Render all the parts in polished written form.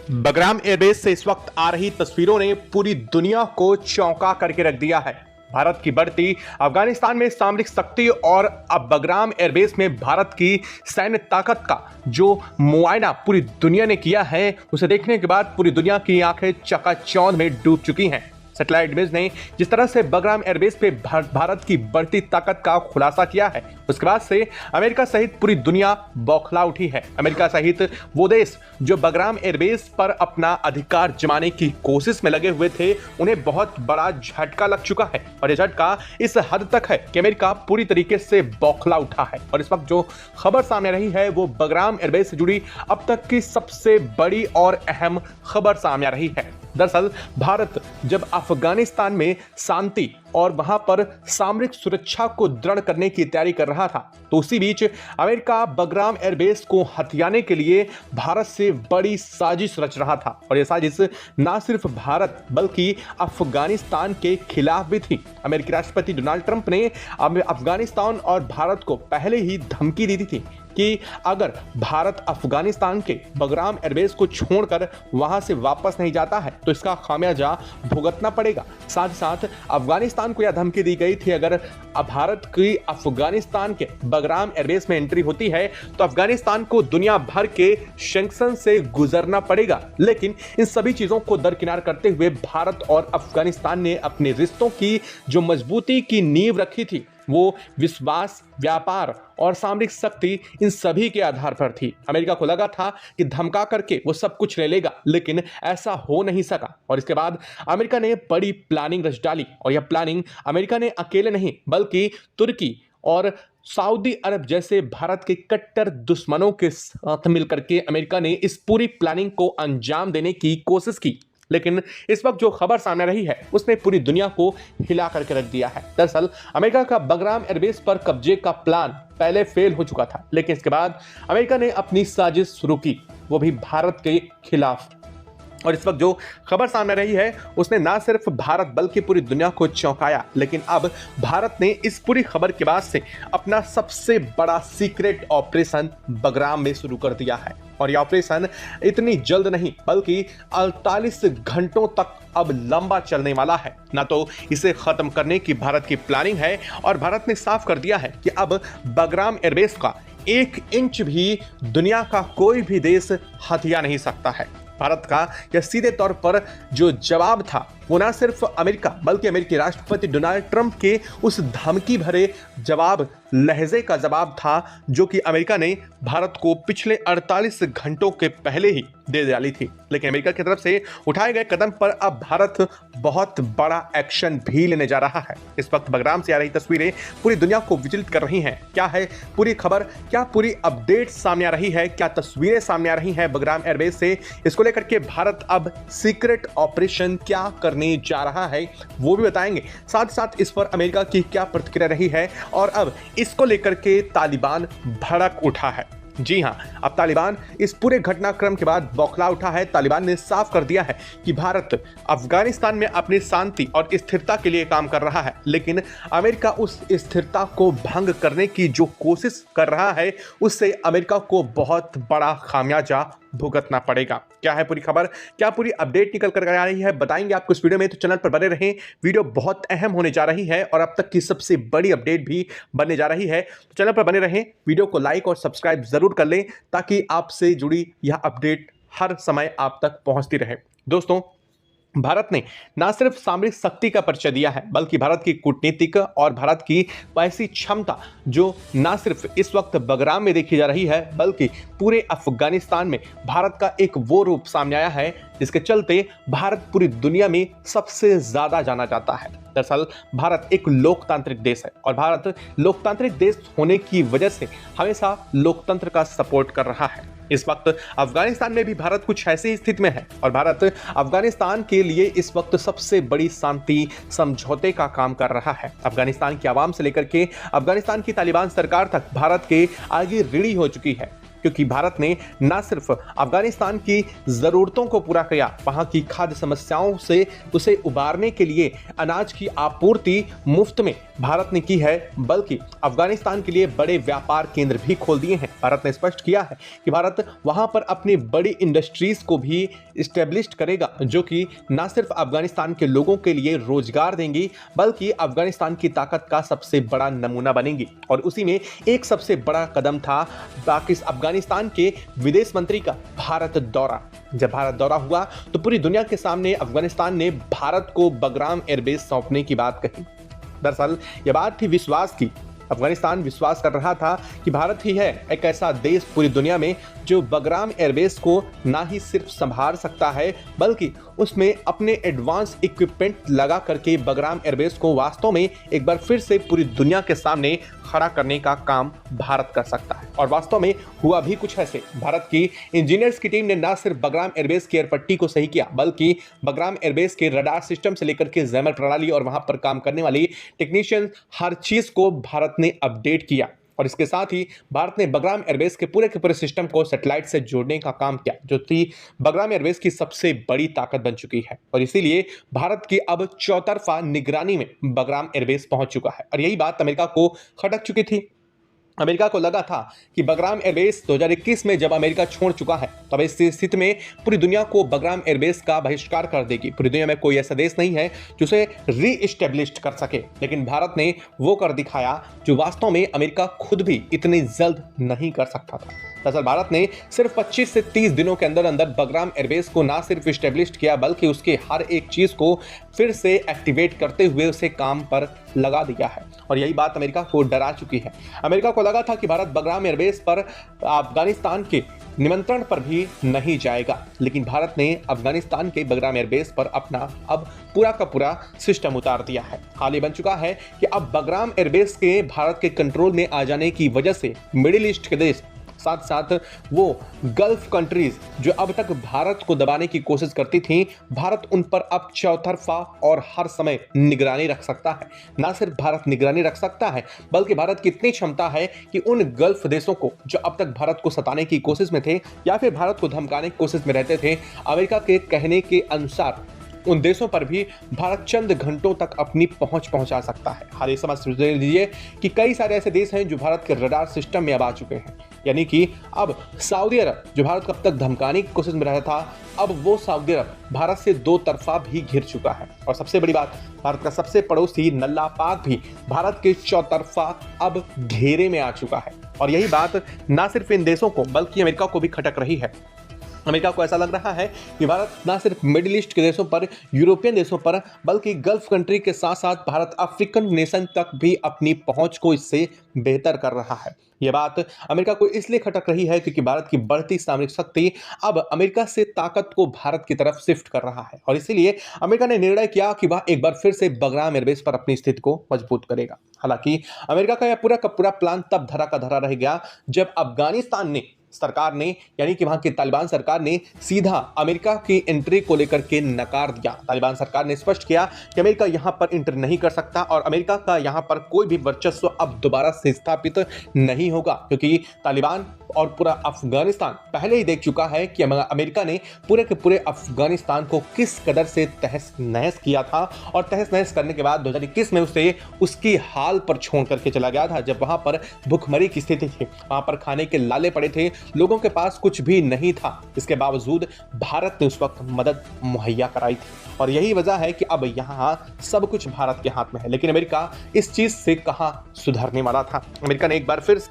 Bagram airbase से इस वक्त आ रही तस्वीरों ने पूरी दुनिया को चौंका करके रख दिया है। भारत की बढ़ती अफगानिस्तान में सामरिक शक्ति और अब बगराम एयरबेस में भारत की सैन्य ताकत का जो मुआयना पूरी दुनिया ने किया है, उसे देखने के बाद पूरी दुनिया की आंखें चकाचौंध में डूब चुकी हैं। सैटेलाइट इमेज ने जिस तरह से बगराम एयरबेस पे भारत की बढ़ती ताकत का खुलासा किया है, उसके बाद से अमेरिका सहित पूरी दुनिया बौखला उठी है। अमेरिका सहित वो देश जो बगराम एयरबेस पर अपना अधिकार जमाने की कोशिश में लगे हुए थे, उन्हें बहुत बड़ा झटका लग चुका है और यह झटका इस हद तक है कि अमेरिका पूरी तरीके से बौखला उठा है। और इस वक्त जो खबर सामने रही है वो बगराम एयरबेस से जुड़ी अब तक की सबसे बड़ी और अहम खबर सामने आ रही है। दरअसल भारत जब अफगानिस्तान में शांति और वहां पर सामरिक सुरक्षा को दृढ़ करने की तैयारी कर रहा था, तो उसी बीच अमेरिका बगराम एयरबेस को हथियाने के लिए भारत से बड़ी साजिश रच रहा था। और यह साजिश ना सिर्फ भारत बल्कि अफगानिस्तान के खिलाफ भी थी। अमेरिकी राष्ट्रपति डोनाल्ड ट्रंप ने अफगानिस्तान और भारत को पहले ही धमकी दी थी कि अगर भारत अफगानिस्तान के बगराम एयरबेस को छोड़कर वहां से वापस नहीं जाता है तो इसका खामियाजा भुगतना पड़ेगा। साथ ही साथ अफगानिस्तान को यह धमकी दी गई थी, अगर भारत की अफगानिस्तान के बगराम एयरबेस में एंट्री होती है तो अफगानिस्तान को दुनिया भर के सैंक्शन से गुजरना पड़ेगा। लेकिन इन सभी चीजों को दरकिनार करते हुए भारत और अफगानिस्तान ने अपने रिश्तों की जो मजबूती की नींव रखी थी, वो विश्वास, व्यापार और सामरिक शक्ति, इन सभी के आधार पर थी। अमेरिका को लगा था कि धमका करके वो सब कुछ ले लेगा, लेकिन ऐसा हो नहीं सका। और इसके बाद अमेरिका ने बड़ी प्लानिंग रच डाली और यह प्लानिंग अमेरिका ने अकेले नहीं बल्कि तुर्की और सऊदी अरब जैसे भारत के कट्टर दुश्मनों के साथ मिलकर के अमेरिका ने इस पूरी प्लानिंग को अंजाम देने की कोशिश की। लेकिन इस वक्त जो खबर सामने रही है उसने पूरी दुनिया को हिला करके रख दिया है। दरअसल अमेरिका का बगराम एयरबेस पर कब्जे का प्लान पहले फेल हो चुका था, लेकिन इसके बाद अमेरिका ने अपनी साजिश शुरू की, वो भी भारत के खिलाफ। और इस वक्त जो खबर सामने रही है उसने ना सिर्फ भारत बल्कि पूरी दुनिया को चौंकाया, लेकिन अब भारत ने इस पूरी खबर के बाद से अपना सबसे बड़ा सीक्रेट ऑपरेशन बगराम में शुरू कर दिया है। और यह ऑपरेशन इतनी जल्द नहीं बल्कि 48 घंटों तक अब लंबा चलने वाला है। ना तो इसे खत्म करने की भारत की प्लानिंग है और भारत ने साफ कर दिया है कि अब बगराम एयरबेस का 1 इंच भी दुनिया का कोई भी देश हथिया नहीं सकता है। भारत का यह सीधे तौर पर जो जवाब था वो ना सिर्फ अमेरिका बल्कि अमेरिकी राष्ट्रपति डोनाल्ड ट्रंप के उस धमकी भरे जवाब लहजे का जवाब था जो कि अमेरिका ने भारत को पिछले 48 घंटों के पहले ही दे डाली थी। लेकिन अमेरिका की तरफ से उठाए गए कदम पर अब भारत बहुत बड़ा एक्शन भी लेने जा रहा है। इस वक्त बगराम से आ रही तस्वीरें पूरी दुनिया को विचलित कर रही हैं। क्या है पूरी खबर, क्या पूरी अपडेट सामने आ रही है, क्या तस्वीरें सामने आ रही हैं बगराम एयरबेस से, इसको लेकर के भारत अब सीक्रेट ऑपरेशन क्या करने जा रहा है वो भी बताएंगे। साथ साथ इस पर अमेरिका की क्या प्रतिक्रिया रही है और अब इसको लेकर के तालिबान भड़क उठा है। जी हां, अब तालिबान इस पूरे घटनाक्रम के बाद बौखला उठा है। तालिबान ने साफ कर दिया है कि भारत अफगानिस्तान में अपनी शांति और स्थिरता के लिए काम कर रहा है, लेकिन अमेरिका उस स्थिरता को भंग करने की जो कोशिश कर रहा है उससे अमेरिका को बहुत बड़ा खामियाजा भुगतना पड़ेगा। क्या है पूरी खबर, क्या पूरी अपडेट निकल कर आ रही है, बताएंगे आपको इस वीडियो में। तो चैनल पर बने रहें, वीडियो बहुत अहम होने जा रही है और अब तक की सबसे बड़ी अपडेट भी बनने जा रही है। तो चैनल पर बने रहें, वीडियो को लाइक और सब्सक्राइब जरूर कर लें ताकि आपसे जुड़ी यह अपडेट हर समय आप तक पहुंचती रहे। दोस्तों, भारत ने ना सिर्फ सामरिक शक्ति का परिचय दिया है बल्कि भारत की कूटनीतिक और भारत की ऐसी क्षमता जो ना सिर्फ इस वक्त बगराम में देखी जा रही है बल्कि पूरे अफगानिस्तान में भारत का एक वो रूप सामने आया है जिसके चलते भारत पूरी दुनिया में सबसे ज्यादा जाना जाता है। दरअसल भारत एक लोकतांत्रिक देश है और भारत लोकतांत्रिक देश होने की वजह से हमेशा लोकतंत्र का सपोर्ट कर रहा है। इस वक्त अफगानिस्तान में भी भारत कुछ ऐसी स्थिति में है और भारत अफगानिस्तान के लिए इस वक्त सबसे बड़ी शांति समझौते का काम कर रहा है। अफगानिस्तान की आवाम से लेकर के अफगानिस्तान की तालिबान सरकार तक भारत के आगे ऋणी हो चुकी है। क्योंकि भारत ने न सिर्फ अफगानिस्तान की ज़रूरतों को पूरा किया, वहां की खाद्य समस्याओं से उसे उबारने के लिए अनाज की आपूर्ति मुफ्त में भारत ने की है, बल्कि अफगानिस्तान के लिए बड़े व्यापार केंद्र भी खोल दिए हैं। भारत ने स्पष्ट किया है कि भारत वहां पर अपनी बड़ी इंडस्ट्रीज को भी इस्टेब्लिश करेगा, जो कि न सिर्फ अफगानिस्तान के लोगों के लिए रोजगार देंगी, बल्कि अफगानिस्तान की ताकत का सबसे बड़ा नमूना बनेंगी। और उसी में एक सबसे बड़ा कदम था अफगानिस्तान के विदेश मंत्री का भारत दौरा। जब भारत दौरा हुआ तो पूरी दुनिया के सामने अफगानिस्तान ने भारत को बगराम एयरबेस सौंपने की बात कही। दरअसल यह बात थी विश्वास की। अफगानिस्तान विश्वास कर रहा था कि भारत ही है एक ऐसा देश पूरी दुनिया में जो बगराम एयरबेस को ना ही सिर्फ संभाल सकता है, बल्कि उसमें अपने एडवांस इक्विपमेंट लगा करके बगराम एयरबेस को वास्तव में एक बार फिर से पूरी दुनिया के सामने खड़ा करने का काम भारत कर सकता है। और वास्तव में हुआ भी कुछ ऐसे। भारत की इंजीनियर्स की टीम ने न सिर्फ बगराम एयरबेस की एयरपट्टी को सही किया, बल्कि बगराम एयरबेस के रडार सिस्टम से लेकर के जैमर प्रणाली और वहां पर काम करने वाली टेक्नीशियन, हर चीज को भारत ने अपडेट किया। और इसके साथ ही भारत ने बगराम एयरबेस के पूरे सिस्टम को सैटेलाइट से जोड़ने का काम किया, जो थी बगराम एयरबेस की सबसे बड़ी ताकत बन चुकी है। और इसीलिए भारत की अब चौतरफा निगरानी में बगराम एयरबेस पहुंच चुका है। और यही बात अमेरिका को खटक चुकी थी। अमेरिका को लगा था कि बगराम एयरबेस 2021 में जब अमेरिका छोड़ चुका है, तब इस स्थिति में पूरी दुनिया को बगराम एयरबेस का बहिष्कार कर देगी। पूरी दुनिया में कोई ऐसा देश नहीं है जो उसे री-एस्टेब्लिश कर सके। लेकिन भारत ने वो कर दिखाया जो वास्तव में अमेरिका खुद भी इतनी जल्द नहीं कर सकता था। दरअसल भारत ने सिर्फ 25 से 30 दिनों के अंदर अंदर बगराम एयरबेस को ना सिर्फ एस्टेब्लिश किया, बल्कि उसके हर एक चीज को फिर से एक्टिवेट करते हुए उसे काम पर लगा दिया है। और यही बात अमेरिका को डरा चुकी है। अमेरिका को लगा था कि भारत बगराम एयरबेस पर अफगानिस्तान के निमंत्रण पर भी नहीं जाएगा, लेकिन भारत ने अफगानिस्तान के बगराम एयरबेस पर अपना अब पूरा का पूरा सिस्टम उतार दिया है। हाल ही बन चुका है कि अब बगराम एयरबेस के भारत के कंट्रोल में आ जाने की वजह से मिडिल ईस्ट के देश, साथ साथ वो गल्फ कंट्रीज जो अब तक भारत को दबाने की कोशिश करती थीं, भारत उन पर अब चौतरफा और हर समय निगरानी रख सकता है। ना सिर्फ भारत निगरानी रख सकता है, बल्कि भारत की इतनी क्षमता है कि उन गल्फ देशों को जो अब तक भारत को सताने की कोशिश में थे या फिर भारत को धमकाने की कोशिश में रहते थे, अमेरिका के कहने के अनुसार उन देशों पर भी भारत चंद घंटों तक अपनी पहुंच पहुंचा सकता है। हाल ही समझ लीजिए कि कई सारे ऐसे देश हैं जो भारत के रडार सिस्टम में अब आ चुके हैं। यानी कि अब सऊदी अरब, जो भारत को अब तक धमकाने की कोशिश में रहा था, अब वो सऊदी अरब भारत से दो तरफा भी घिर चुका है। और सबसे बड़ी बात, भारत का सबसे पड़ोसी नल्ला पाक भी भारत के चौतरफा अब घेरे में आ चुका है। और यही बात ना सिर्फ इन देशों को बल्कि अमेरिका को भी खटक रही है। अमेरिका को ऐसा लग रहा है कि भारत ना सिर्फ मिडिल ईस्ट के देशों पर, यूरोपियन देशों पर, बल्कि गल्फ कंट्री के साथ साथ भारत अफ्रीकन नेशन तक भी अपनी पहुंच को इससे बेहतर कर रहा है। यह बात अमेरिका को इसलिए खटक रही है क्योंकि भारत की बढ़ती सामरिक शक्ति अब अमेरिका से ताकत को भारत की तरफ शिफ्ट कर रहा है। और इसीलिए अमेरिका ने निर्णय किया कि वह एक बार फिर से बगराम एयरबेस पर अपनी स्थिति को मजबूत करेगा। हालांकि अमेरिका का यह पूरा का पूरा प्लान तब धरा का धरा रह गया जब अफगानिस्तान सरकार ने, यानी कि वहां की तालिबान सरकार ने सीधा अमेरिका की एंट्री को लेकर के नकार दिया। तालिबान सरकार ने स्पष्ट किया कि अमेरिका यहां पर एंटर नहीं कर सकता और अमेरिका का यहां पर कोई भी वर्चस्व अब दोबारा से स्थापित नहीं होगा, क्योंकि तालिबान और पूरा अफगानिस्तान पहले ही देख चुका है कि अमेरिका ने पूरे के पूरे अफगानिस्तान को किस कदर से तहस नहस किया था। और तहस नहस करने के बाद 2021 में उसे उसकी हाल पर छोड़ करके चला गया था, जब वहां पर भुखमरी की स्थिति थी, वहां पर खाने के लाले पड़े थे, लोगों के पास कुछ भी नहीं था। इसके बावजूद भारत ने उस वक्त मदद मुहैया कराई थी। और यही वजह है कि अब यहां सब कुछ भारत के हाथ में है। लेकिन अमेरिका इस चीज से कहां सुधरने वाला था। अमेरिका ने एक बार फिर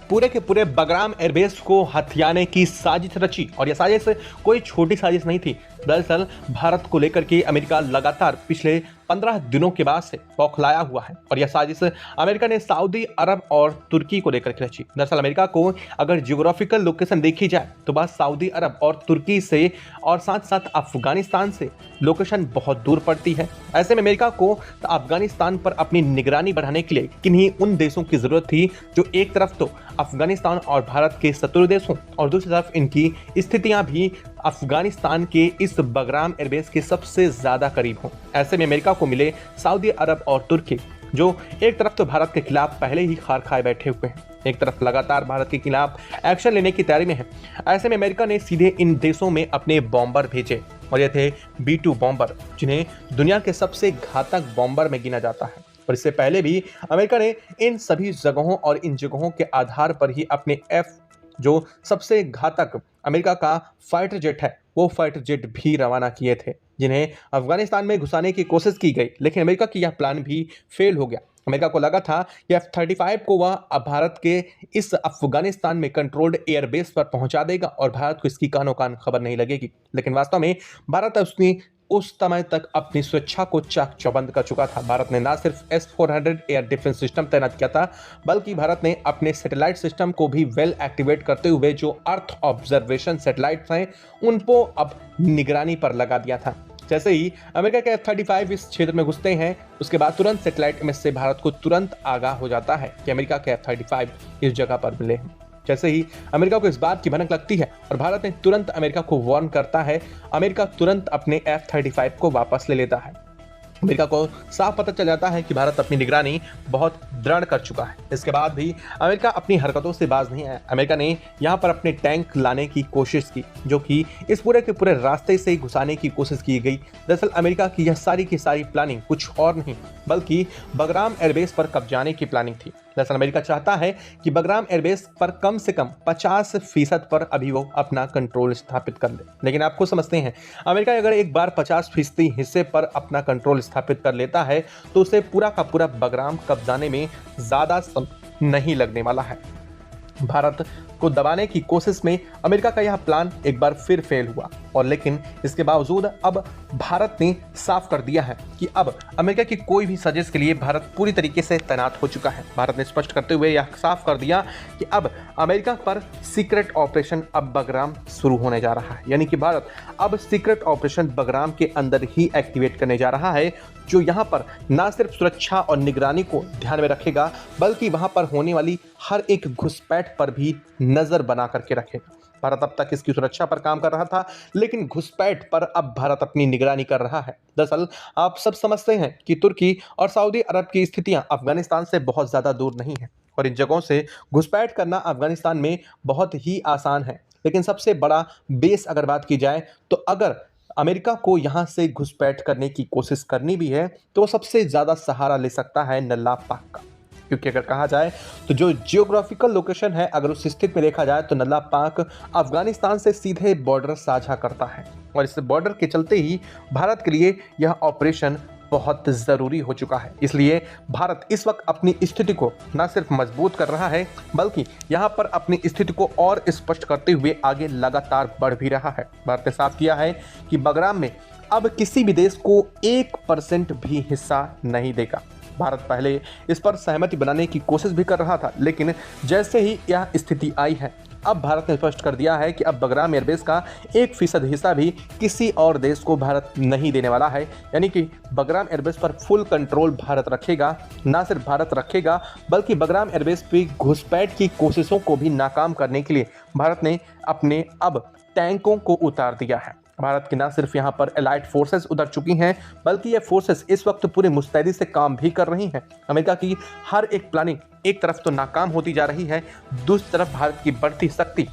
पूरे के पूरे बगराम एयरबेस को हथियाने की साजिश रची। और यह साजिश कोई छोटी साजिश नहीं थी। दरअसल भारत को लेकर के अमेरिका लगातार पिछले 15 दिनों के बाद से बौखलाया हुआ है। और यह साजिश अमेरिका ने सऊदी अरब और तुर्की को लेकर के रची। दरअसल अमेरिका को अगर जियोग्राफिकल लोकेशन देखी जाए तो बस सऊदी अरब और तुर्की से और साथ साथ अफगानिस्तान से लोकेशन बहुत दूर पड़ती है। ऐसे में अमेरिका को अफगानिस्तान पर अपनी निगरानी बढ़ाने के लिए किन्हीं उन देशों की जरूरत थी जो एक तरफ तो अफगानिस्तान और भारत के शत्रु देश हों और दूसरी तरफ इनकी स्थितियां भी अफगानिस्तान के इस बगराम एयरबेस के सबसे ज्यादा करीब हों। ऐसे में अमेरिका को मिले सऊदी अरब और तुर्की जो एक तरफ तो भारत के खिलाफ पहले ही खार खाए बैठे हुए हैं, एक तरफ लगातार भारत के खिलाफ एक्शन लेने की तैयारी में है। ऐसे में अमेरिका ने सीधे इन देशों में अपने बॉम्बर भेजे और ये थे B-2 बॉम्बर, जिन्हें दुनिया के सबसे घातक बॉम्बर में गिना जाता है। और इससे पहले भी अमेरिका ने इन सभी जगहों और इन जगहों के आधार पर ही अपने जो सबसे घातक अमेरिका का फाइटर जेट है, वो फाइटर जेट भी रवाना किए थे, जिन्हें अफगानिस्तान में घुसाने की कोशिश की गई, लेकिन अमेरिका की यह प्लान भी फेल हो गया। अमेरिका को लगा था कि F-35 को वह भारत के इस अफगानिस्तान में कंट्रोल्ड एयरबेस पर पहुंचा देगा और भारत को इसकी कानो कान खबर नहीं लगेगी, लेकिन वास्तव में भारत उसने उस समय तक अपनी सुरक्षा को चाक चौबंद कर चुका था। भारत ने न सिर्फ S-400 एयर डिफेंस सिस्टम तैनात किया था, बल्कि भारत ने अपने सैटेलाइट सिस्टम को भी वेल एक्टिवेट करते हुए जो अर्थ ऑब्जर्वेशन सैटेलाइट्स हैं उनको अब निगरानी पर लगा दिया था। जैसे ही अमेरिका के F-35 इस क्षेत्र में घुसते हैं, उसके बाद तुरंत सैटेलाइट इमेज से भारत को तुरंत आगाह हो जाता है कि अमेरिका के F-35 इस जगह पर मिले हैं। जैसे ही अमेरिका को इस बात की भनक लगती है और भारत ने तुरंत अमेरिका को वार्न करता है, अमेरिका तुरंत अपने F-35 को वापस ले लेता है। अमेरिका को साफ पता चल जाता है कि भारत अपनी निगरानी बहुत दृढ़ कर चुका है। इसके बाद भी अमेरिका अपनी हरकतों से बाज नहीं आया। अमेरिका ने यहाँ पर अपने टैंक लाने की कोशिश की, जो कि इस पूरे के पूरे रास्ते से घुसाने की कोशिश की गई। दरअसल अमेरिका की यह सारी की सारी प्लानिंग कुछ और नहीं बल्कि बगराम एयरबेस पर कब्जाने की प्लानिंग थी। दरअसल अमेरिका चाहता है कि बगराम एयरबेस पर कम से कम 50% पर अभी वो अपना कंट्रोल स्थापित कर ले। लेकिन आप खुद समझते हैं, अमेरिका अगर एक बार 50% हिस्से पर अपना कंट्रोल स्थापित कर लेता है तो उसे पूरा का पूरा बगराम कब्जाने में ज्यादा समय नहीं लगने वाला है। भारत को दबाने की कोशिश में अमेरिका का यह प्लान एक बार फिर फेल हुआ, और लेकिन इसके बावजूद अब भारत ने साफ कर दिया है कि अब अमेरिका की कोई भी साजिश के लिए भारत पूरी तरीके से तैनात हो चुका है। भारत ने स्पष्ट करते हुए यह साफ कर दिया कि अब अमेरिका पर सीक्रेट ऑपरेशन अब बगराम शुरू होने जा रहा है, यानी कि भारत अब सीक्रेट ऑपरेशन बगराम के अंदर ही एक्टिवेट करने जा रहा है, जो यहाँ पर न सिर्फ सुरक्षा और निगरानी को ध्यान में रखेगा बल्कि वहां पर होने वाली हर एक घुसपैठ पर भी नजर बना करके रखेगा। भारत अब तक इसकी सुरक्षा पर काम कर रहा था, लेकिन घुसपैठ पर अब भारत अपनी निगरानी कर रहा है। दरअसल आप सब समझते हैं कि तुर्की और सऊदी अरब की स्थितियां अफगानिस्तान से बहुत ज़्यादा दूर नहीं है और इन जगहों से घुसपैठ करना अफगानिस्तान में बहुत ही आसान है। लेकिन सबसे बड़ा बेस अगर बात की जाए तो अगर अमेरिका को यहाँ से घुसपैठ करने की कोशिश करनी भी है तो सबसे ज़्यादा सहारा ले सकता है नल्ला पाक का, क्योंकि अगर कहा जाए तो जो जियोग्राफिकल लोकेशन है, अगर उस स्थिति में देखा जाए तो नल्ला पाक अफगानिस्तान से सीधे बॉर्डर साझा करता है और इस बॉर्डर के चलते ही भारत के लिए यह ऑपरेशन बहुत ज़रूरी हो चुका है। इसलिए भारत इस वक्त अपनी स्थिति को न सिर्फ मजबूत कर रहा है बल्कि यहाँ पर अपनी स्थिति को और स्पष्ट करते हुए आगे लगातार बढ़ भी रहा है। भारत ने साफ किया है कि बगराम में अब किसी भी देश को 1% भी हिस्सा नहीं देगा। भारत पहले इस पर सहमति बनाने की कोशिश भी कर रहा था, लेकिन जैसे ही यह स्थिति आई है, अब भारत ने स्पष्ट कर दिया है कि अब बगराम एयरबेस का 1% हिस्सा भी किसी और देश को भारत नहीं देने वाला है। यानी कि बगराम एयरबेस पर फुल कंट्रोल भारत रखेगा। ना सिर्फ भारत रखेगा बल्कि बगराम एयरबेस पे घुसपैठ की कोशिशों को भी नाकाम करने के लिए भारत ने अपने अब टैंकों को उतार दिया है। भारत की न सिर्फ यहाँ पर एलाइड फोर्सेस उतर चुकी हैं बल्कि ये फोर्सेस इस वक्त पूरी मुस्तैदी से काम भी कर रही हैं। अमेरिका की हर एक प्लानिंग एक तरफ तो नाकाम होती जा रही है, दूसरी तरफ भारत की बढ़ती शक्ति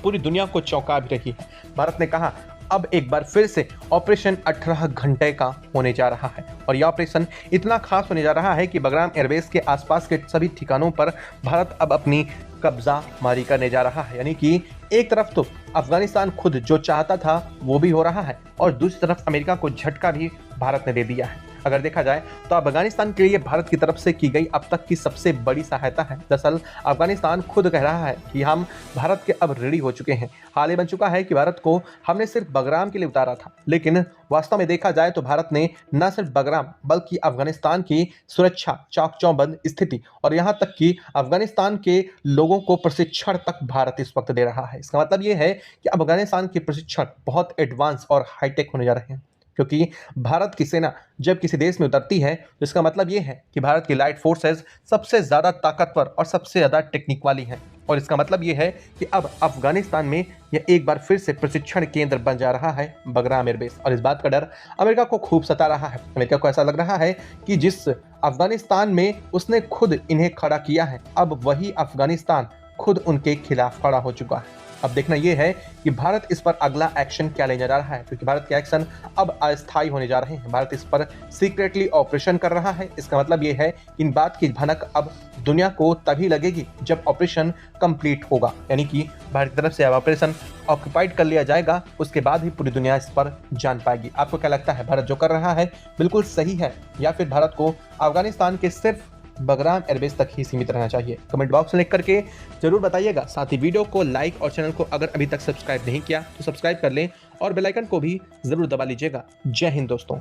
पूरी दुनिया को चौंका भी रही है। भारत ने कहा अब एक बार फिर से ऑपरेशन 18 घंटे का होने जा रहा है और यह ऑपरेशन इतना खास होने जा रहा है कि बगराम एयरबेस के आसपास के सभी ठिकानों पर भारत अब अपनी कब्जा मारी करने जा रहा है। यानी कि एक तरफ तो अफगानिस्तान खुद जो चाहता था वो भी हो रहा है और दूसरी तरफ अमेरिका को झटका भी भारत ने दे दिया है। अगर देखा जाए तो अफगानिस्तान के लिए भारत की तरफ से की गई अब तक की सबसे बड़ी सहायता है। दरअसल अफगानिस्तान खुद कह रहा है कि हम भारत के अब रेडी हो चुके हैं। हाल ही बन चुका है कि भारत को हमने सिर्फ बगराम के लिए उतारा था, लेकिन वास्तव में देखा जाए तो भारत ने न सिर्फ बगराम बल्कि अफगानिस्तान की सुरक्षा, चाक चौबंद स्थिति और यहाँ तक कि अफगानिस्तान के लोगों को प्रशिक्षण तक भारत इस वक्त दे रहा है। इसका मतलब ये है कि अफगानिस्तान के प्रशिक्षण बहुत एडवांस और हाईटेक होने जा रहे हैं, क्योंकि भारत की सेना जब किसी देश में उतरती है तो इसका मतलब ये है कि भारत की लाइट फोर्सेस सबसे ज़्यादा ताकतवर और सबसे ज़्यादा टेक्निक वाली हैं। और इसका मतलब ये है कि अब अफगानिस्तान में यह एक बार फिर से प्रशिक्षण केंद्र बन जा रहा है बगराम एयरबेस। और इस बात का डर अमेरिका को खूब सता रहा है। अमेरिका को ऐसा लग रहा है कि जिस अफगानिस्तान में उसने खुद इन्हें खड़ा किया है, अब वही अफगानिस्तान खुद उनके खिलाफ खड़ा हो चुका है। अब देखना यह है कि भारत इस पर अगला एक्शन क्या लेने जा रहा है, क्योंकि भारत के एक्शन अब अस्थायी होने जा रहे हैं। भारत इस पर सीक्रेटली ऑपरेशन कर रहा है। इसका मतलब यह है कि इन बात की भनक अब दुनिया को तभी लगेगी जब ऑपरेशन कंप्लीट होगा, यानी कि भारत की तरफ से अब ऑपरेशन ऑक्युपाइड कर लिया जाएगा, उसके बाद ही पूरी दुनिया इस पर जान पाएगी। आपको क्या लगता है, भारत जो कर रहा है बिल्कुल सही है, या फिर भारत को अफगानिस्तान के सिर्फ बगराम एयरबेस तक ही सीमित रहना चाहिए? कमेंट बॉक्स में लिख करके जरूर बताइएगा। साथ ही वीडियो को लाइक और चैनल को अगर अभी तक सब्सक्राइब नहीं किया तो सब्सक्राइब कर लें और बेल आइकन को भी जरूर दबा लीजिएगा। जय हिंद दोस्तों।